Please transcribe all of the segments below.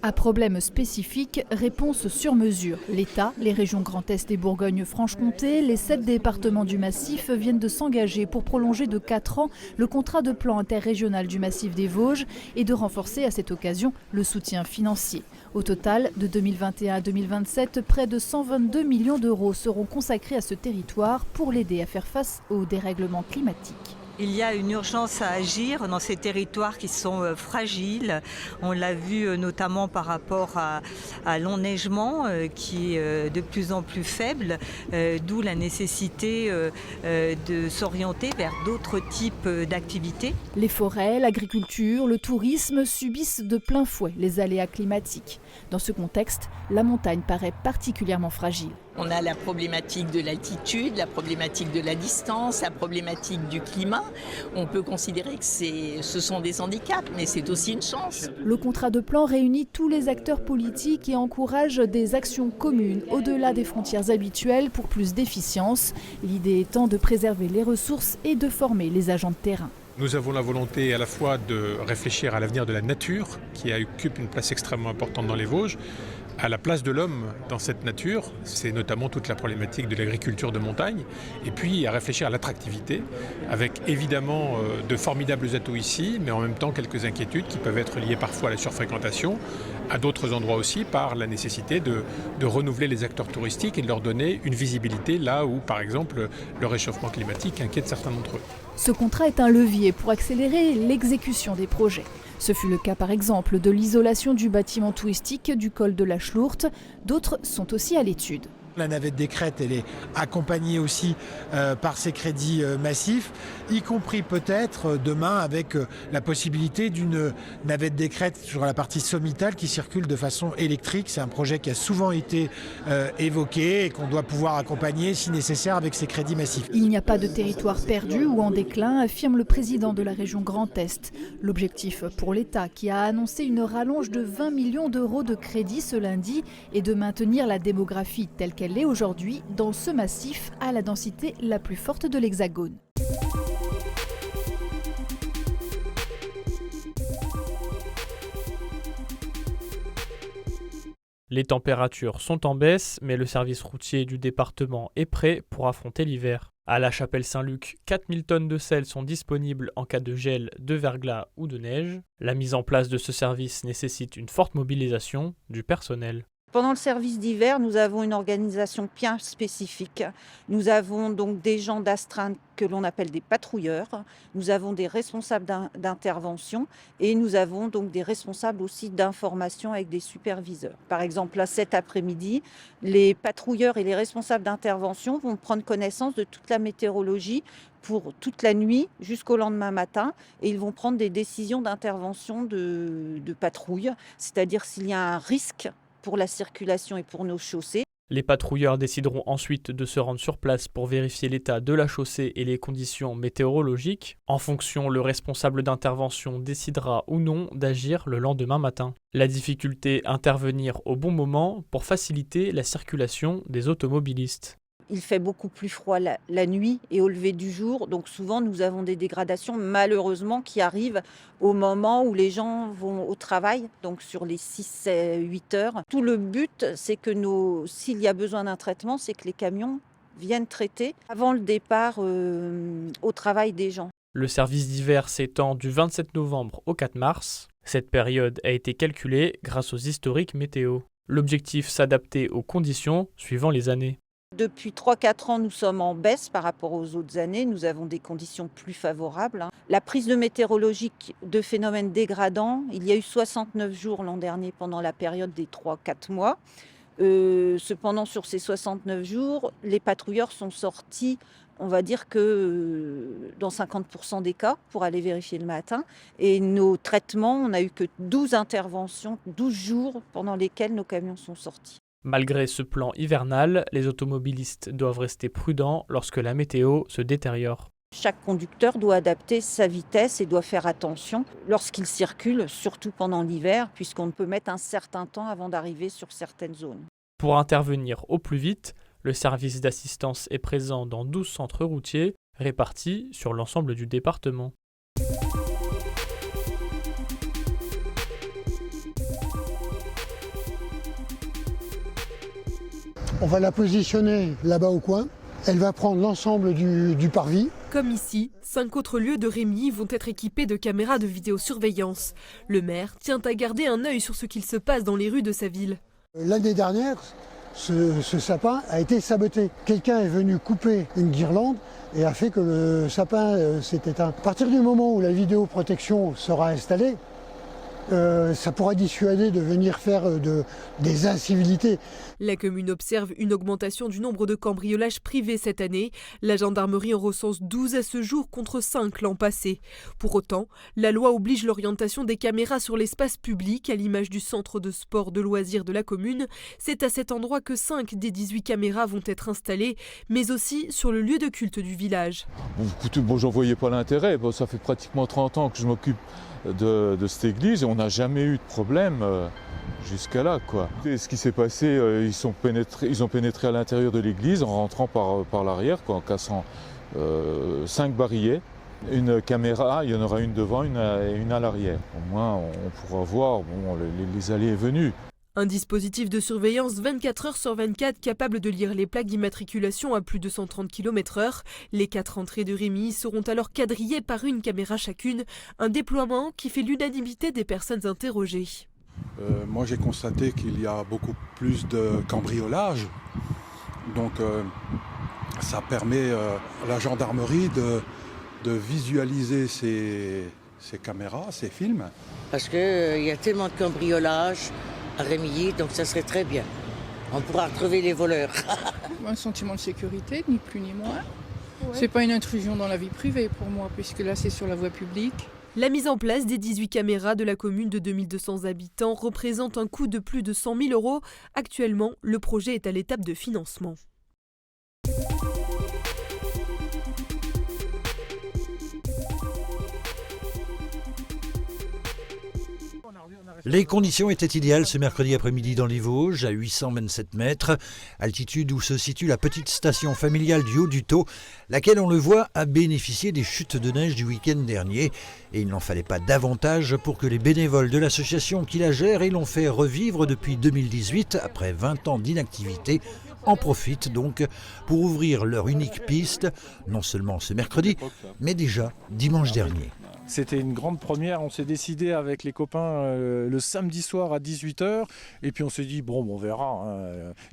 À problème spécifique, réponse sur mesure. L'État, les régions Grand Est et Bourgogne-Franche-Comté, les 7 départements du massif viennent de s'engager pour prolonger de 4 ans le contrat de plan interrégional du massif des Vosges et de renforcer à cette occasion le soutien financier. Au total, de 2021 à 2027, près de 122 millions d'euros seront consacrés à ce territoire pour l'aider à faire face au dérèglement climatique. Il y a une urgence à agir dans ces territoires qui sont fragiles. On l'a vu notamment par rapport à l'enneigement qui est de plus en plus faible, d'où la nécessité de s'orienter vers d'autres types d'activités. Les forêts, l'agriculture, le tourisme subissent de plein fouet les aléas climatiques. Dans ce contexte, la montagne paraît particulièrement fragile. On a la problématique de l'altitude, la problématique de la distance, la problématique du climat. On peut considérer que ce sont des handicaps, mais c'est aussi une chance. Le contrat de plan réunit tous les acteurs politiques et encourage des actions communes au-delà des frontières habituelles pour plus d'efficience. L'idée étant de préserver les ressources et de former les agents de terrain. Nous avons la volonté à la fois de réfléchir à l'avenir de la nature, qui occupe une place extrêmement importante dans les Vosges, à la place de l'homme dans cette nature, c'est notamment toute la problématique de l'agriculture de montagne, et puis à réfléchir à l'attractivité, avec évidemment de formidables atouts ici, mais en même temps quelques inquiétudes qui peuvent être liées parfois à la surfréquentation, à d'autres endroits aussi par la nécessité de renouveler les acteurs touristiques et de leur donner une visibilité là où, par exemple, le réchauffement climatique inquiète certains d'entre eux. Ce contrat est un levier pour accélérer l'exécution des projets. Ce fut le cas par exemple de l'isolation du bâtiment touristique du col de la Schlourte. D'autres sont aussi à l'étude. La navette des crêtes, elle est accompagnée aussi par ces crédits massifs, y compris peut-être demain avec la possibilité d'une navette des crêtes sur la partie sommitale qui circule de façon électrique. C'est un projet qui a souvent été évoqué et qu'on doit pouvoir accompagner si nécessaire avec ces crédits massifs. Il n'y a pas de territoire perdu ou en déclin, affirme le président de la région Grand Est. L'objectif pour l'État, qui a annoncé une rallonge de 20 millions d'euros de crédits ce lundi, est de maintenir la démographie telle qu'elle est aujourd'hui dans ce massif à la densité la plus forte de l'Hexagone. Les températures sont en baisse, mais le service routier du département est prêt pour affronter l'hiver. À la Chapelle-Saint-Luc, 4000 tonnes de sel sont disponibles en cas de gel, de verglas ou de neige. La mise en place de ce service nécessite une forte mobilisation du personnel. Pendant le service d'hiver, nous avons une organisation bien spécifique. Nous avons donc des gens d'astreinte que l'on appelle des patrouilleurs. Nous avons des responsables d'intervention et nous avons donc des responsables aussi d'information avec des superviseurs. Par exemple, là, cet après-midi, les patrouilleurs et les responsables d'intervention vont prendre connaissance de toute la météorologie pour toute la nuit jusqu'au lendemain matin et ils vont prendre des décisions d'intervention de patrouille, c'est-à-dire s'il y a un risque pour la circulation et pour nos chaussées. Les patrouilleurs décideront ensuite de se rendre sur place pour vérifier l'état de la chaussée et les conditions météorologiques. En fonction, le responsable d'intervention décidera ou non d'agir le lendemain matin. La difficulté, intervenir au bon moment pour faciliter la circulation des automobilistes. Il fait beaucoup plus froid la nuit et au lever du jour, donc souvent nous avons des dégradations malheureusement qui arrivent au moment où les gens vont au travail, donc sur les 6-8 heures. Tout le but, c'est que s'il y a besoin d'un traitement, c'est que les camions viennent traiter avant le départ au travail des gens. Le service d'hiver s'étend du 27 novembre au 4 mars. Cette période a été calculée grâce aux historiques météo. L'objectif, s'adapter aux conditions suivant les années. Depuis 3-4 ans, nous sommes en baisse par rapport aux autres années. Nous avons des conditions plus favorables. La prise de météorologique de phénomènes dégradants, il y a eu 69 jours l'an dernier pendant la période des 3-4 mois. Cependant, sur ces 69 jours, les patrouilleurs sont sortis, on va dire que dans 50% des cas, pour aller vérifier le matin. Et nos traitements, on n'a eu que 12 interventions, 12 jours pendant lesquels nos camions sont sortis. Malgré ce plan hivernal, les automobilistes doivent rester prudents lorsque la météo se détériore. Chaque conducteur doit adapter sa vitesse et doit faire attention lorsqu'il circule, surtout pendant l'hiver, puisqu'on peut mettre un certain temps avant d'arriver sur certaines zones. Pour intervenir au plus vite, le service d'assistance est présent dans 12 centres routiers répartis sur l'ensemble du département. On va la positionner là-bas au coin. Elle va prendre l'ensemble du parvis. Comme ici, 5 autres lieux de Rémy vont être équipés de caméras de vidéosurveillance. Le maire tient à garder un œil sur ce qu'il se passe dans les rues de sa ville. L'année dernière, ce sapin a été saboté. Quelqu'un est venu couper une guirlande et a fait que le sapin s'est éteint. À partir du moment où la vidéoprotection sera installée, ça pourra dissuader de venir faire des incivilités. La commune observe une augmentation du nombre de cambriolages privés cette année. La gendarmerie en recense 12 à ce jour contre 5 l'an passé. Pour autant, la loi oblige l'orientation des caméras sur l'espace public à l'image du centre de sport de loisirs de la commune. C'est à cet endroit que 5 des 18 caméras vont être installées, mais aussi sur le lieu de culte du village. Écoutez, j'en voyais pas l'intérêt. Ça fait pratiquement 30 ans que je m'occupe de cette église et on n'a jamais eu de problème jusqu'à là, quoi. Et ce qui s'est passé, ils ont pénétré à l'intérieur de l'église en rentrant par l'arrière, en cassant 5 barillet. Une caméra, il y en aura une devant, une à l'arrière. Au moins on pourra voir les allées et venues. Un dispositif de surveillance 24 heures sur 24 capable de lire les plaques d'immatriculation à plus de 130 km/h. Les 4 entrées de Rémy seront alors quadrillées par une caméra chacune, un déploiement qui fait l'unanimité des personnes interrogées. Moi j'ai constaté qu'il y a beaucoup plus de cambriolage, donc ça permet à la gendarmerie de visualiser ces caméras, ces films. Parce qu'il y a tellement de cambriolage à Rémilly, donc ça serait très bien. On pourra retrouver les voleurs. Un sentiment de sécurité, ni plus ni moins. Ouais. C'est pas une intrusion dans la vie privée pour moi, puisque là c'est sur la voie publique. La mise en place des 18 caméras de la commune de 2200 habitants représente un coût de plus de 100 000 €. Actuellement, le projet est à l'étape de financement. Les conditions étaient idéales ce mercredi après-midi dans les Vosges, à 827 mètres, altitude où se situe la petite station familiale du Haut-du-Taux, laquelle, on le voit, a bénéficié des chutes de neige du week-end dernier. Et il n'en fallait pas davantage pour que les bénévoles de l'association qui la gère et l'ont fait revivre depuis 2018, après 20 ans d'inactivité, en profitent donc pour ouvrir leur unique piste, non seulement ce mercredi, mais déjà dimanche dernier. C'était une grande première, on s'est décidé avec les copains le samedi soir à 18h et puis on s'est dit bon on verra,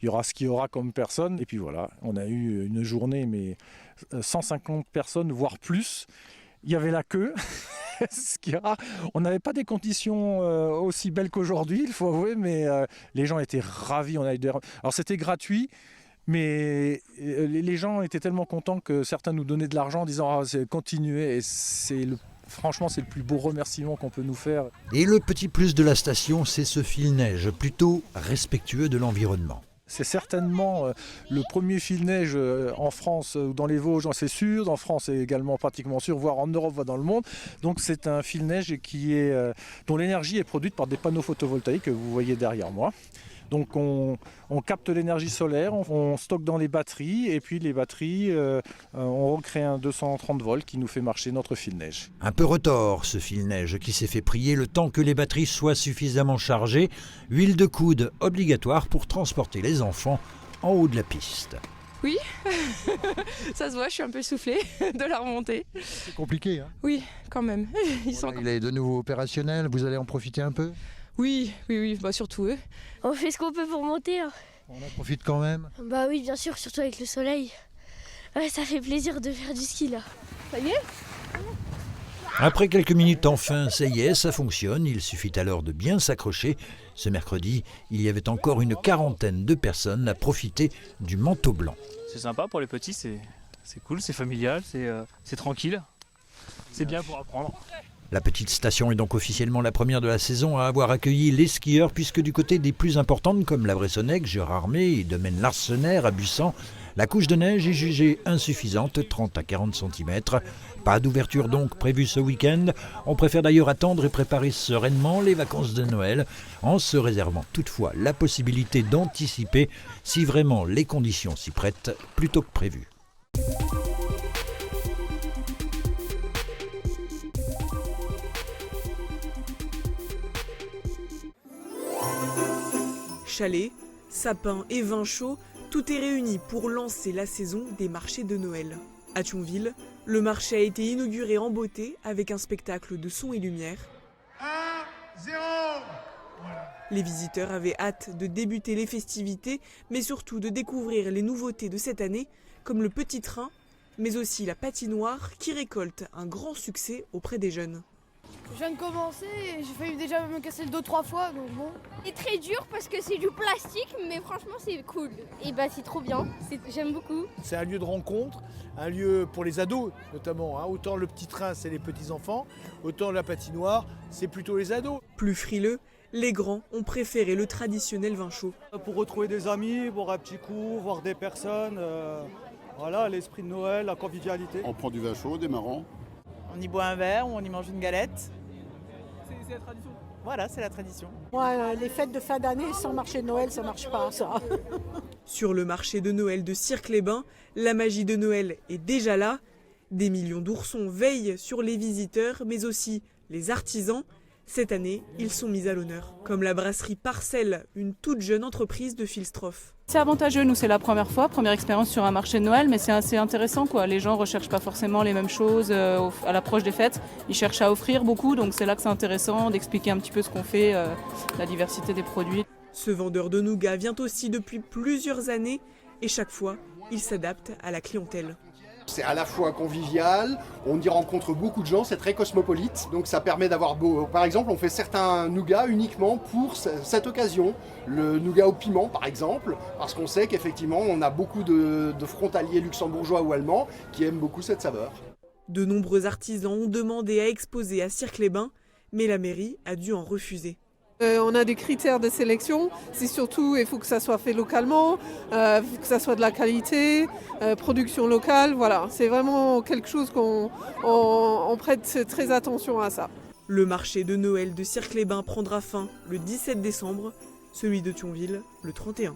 il y aura ce qu'il y aura comme personne et puis voilà, on a eu une journée mais 150 personnes voire plus, il y avait la queue, on n'avait pas des conditions aussi belles qu'aujourd'hui il faut avouer mais les gens étaient ravis, alors c'était gratuit. Mais les gens étaient tellement contents que certains nous donnaient de l'argent en disant continuez et franchement, c'est le plus beau remerciement qu'on peut nous faire. Et le petit plus de la station, c'est ce fil-neige, plutôt respectueux de l'environnement. C'est certainement le premier fil-neige en France ou dans les Vosges, c'est sûr. En France, c'est également pratiquement sûr, voire en Europe, voire dans le monde. Donc c'est un fil-neige dont l'énergie est produite par des panneaux photovoltaïques que vous voyez derrière moi. Donc on capte l'énergie solaire, on stocke dans les batteries et puis les batteries, on recrée un 230 volts qui nous fait marcher notre fil-neige. Un peu retors ce fil-neige qui s'est fait prier le temps que les batteries soient suffisamment chargées. Huile de coude obligatoire pour transporter les enfants en haut de la piste. Oui, ça se voit, je suis un peu soufflée de la remontée. C'est compliqué, hein ? Oui, quand même. Il est de nouveau opérationnel, vous allez en profiter un peu ? Oui, bah surtout eux. On fait ce qu'on peut pour monter. Hein. On en profite quand même ? Bah oui, bien sûr, surtout avec le soleil. Ouais, ça fait plaisir de faire du ski là. Ça y est ? Après quelques minutes enfin, ça y est, ça fonctionne. Il suffit alors de bien s'accrocher. Ce mercredi, il y avait encore une quarantaine de personnes à profiter du manteau blanc. C'est sympa pour les petits, c'est cool, c'est familial, c'est tranquille. C'est bien pour apprendre. La petite station est donc officiellement la première de la saison à avoir accueilli les skieurs, puisque du côté des plus importantes comme la Bressonnec, Gérardmer et Domaine Larsenaire à Busan, la couche de neige est jugée insuffisante, 30 à 40 cm. Pas d'ouverture donc prévue ce week-end. On préfère d'ailleurs attendre et préparer sereinement les vacances de Noël, en se réservant toutefois la possibilité d'anticiper si vraiment les conditions s'y prêtent, plutôt que prévu. Chalets, sapins et vin chaud, Tout est réuni pour lancer la saison des marchés de Noël. À Thionville, le marché a été inauguré en beauté avec un spectacle de son et lumière. 1-0 ! Les visiteurs avaient hâte de débuter les festivités, mais surtout de découvrir les nouveautés de cette année, comme le petit train, mais aussi la patinoire qui récolte un grand succès auprès des jeunes. Je viens de commencer et j'ai failli déjà me casser le dos 3 fois, donc bon. C'est très dur parce que c'est du plastique, mais franchement c'est cool. Et bah c'est trop bien, j'aime beaucoup. C'est un lieu de rencontre, un lieu pour les ados notamment. Autant le petit train c'est les petits enfants, autant la patinoire c'est plutôt les ados. Plus frileux, les grands ont préféré le traditionnel vin chaud. Pour retrouver des amis, boire un petit coup, voir des personnes, voilà, l'esprit de Noël, la convivialité. On prend du vin chaud, des marrons. On y boit un verre ou on y mange une galette. C'est la tradition. Voilà, c'est la tradition. Ouais, les fêtes de fin d'année sans marché de Noël, ça marche pas, ça. Sur le marché de Noël de Cirque-les-Bains, la magie de Noël est déjà là. Des millions d'oursons veillent sur les visiteurs, mais aussi les artisans. Cette année, ils sont mis à l'honneur, comme la brasserie Parcelle, une toute jeune entreprise de Filstroff. C'est avantageux, nous c'est la première expérience sur un marché de Noël, mais c'est assez intéressant quoi. Les gens ne recherchent pas forcément les mêmes choses à l'approche des fêtes, ils cherchent à offrir beaucoup, donc c'est là que c'est intéressant d'expliquer un petit peu ce qu'on fait, la diversité des produits. Ce vendeur de nougat vient aussi depuis plusieurs années et chaque fois, il s'adapte à la clientèle. C'est à la fois convivial, on y rencontre beaucoup de gens, c'est très cosmopolite, donc ça permet d'avoir beau. Par exemple, on fait certains nougats uniquement pour cette occasion. Le nougat au piment, par exemple, parce qu'on sait qu'effectivement, on a beaucoup de frontaliers luxembourgeois ou allemands qui aiment beaucoup cette saveur. De nombreux artisans ont demandé à exposer à Cirque-les-Bains, mais la mairie a dû en refuser. On a des critères de sélection, c'est surtout, il faut que ça soit fait localement, que ça soit de la qualité, production locale, voilà. C'est vraiment quelque chose qu'on prête très attention à ça. Le marché de Noël de Cirque-les-Bains prendra fin le 17 décembre, celui de Thionville le 31.